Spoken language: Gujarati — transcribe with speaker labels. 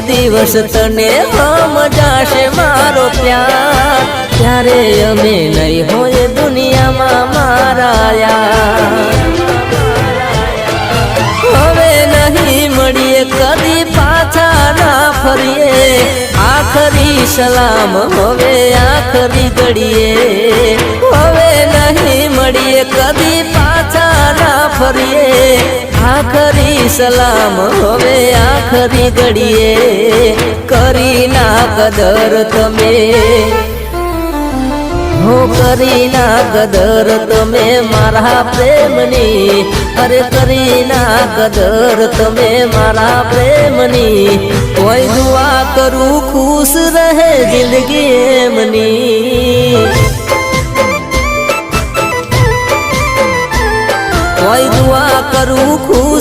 Speaker 1: દિવસ તને સમજાશે મારો પ્યાર, ત્યારે અમે નહીં હોય દુનિયામાં મારા યાર। હવે નહીં મળીએ કદી પાછા ના ફરીએ, આખરી સલામ હવે આખરી ઘડીએ। હવે નહીં મળીએ કદી પાછા ના ફરીએ, આખરી સલામ હવે આખરી ઘડીએ। કરી ના કદર તમે, હો કરી ના કદર તમે મારા પ્રેમની, અરે કરી ના કદર તમે મારા પ્રેમની। કોઈ દુઆ કરું ખુશ રહે જિંદગી એમની, કોઈ દુઆ કરું ખુશ